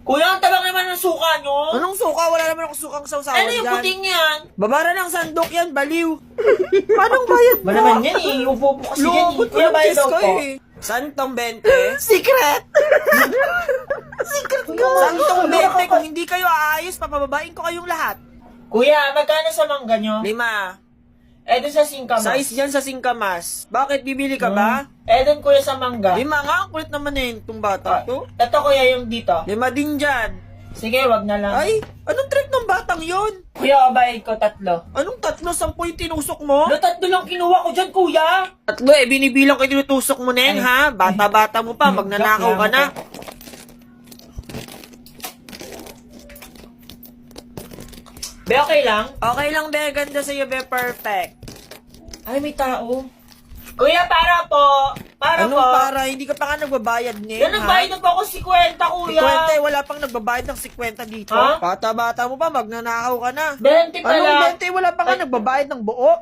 Kuya, ang tabang naman ng suka nyo. Anong suka? Wala naman akong sukang sausawan Ano yung dyan. puting yan? Babara ng sandok yan, baliw. Anong bayad mo? Ba naman yan eh. Upo po kasi yan eh. Lobot mo Kuya, ng bayad kiss daw ko po. eh. Santong 20? Secret! Secret ko! Santong 20, kung hindi kayo aayos, papababain ko kayong lahat. Kuya, magkano sa mangga nyo? 5. Doon sa singkamas. Size yan sa singkamas. Bakit, bibili ka ba? Doon kuya sa mangga. 5 nga, ang kulit naman eh, itong bata to. Ito kuya yung dito. 5 din dyan. Sige, wag na lang. Ay, anong trip ng batang yon? Kuya, bayad ko 3. Anong 3, 10 yung tinusok mo? 3 lang kinuha ko dyan, kuya. 3 binibilang ko yung tinutusok mo, Neng, ha? Bata-bata mo pa, magnanakaw ka na. Be, okay lang? Okay lang, be, ganda sa'yo, be, perfect. Ay, may tao. Kuya, para po. Para Anong po. para? Hindi ka pa nga nagbabayad, Neng, Yan, nagbayad na po ako 50, kuya. 50, wala pang nagbabayad ng 50 dito. Ha? Bata-bata mo pa, magnanakaw ka na. 20 pa lang. Anong 20? Wala pa nga nagbabayad ng buo.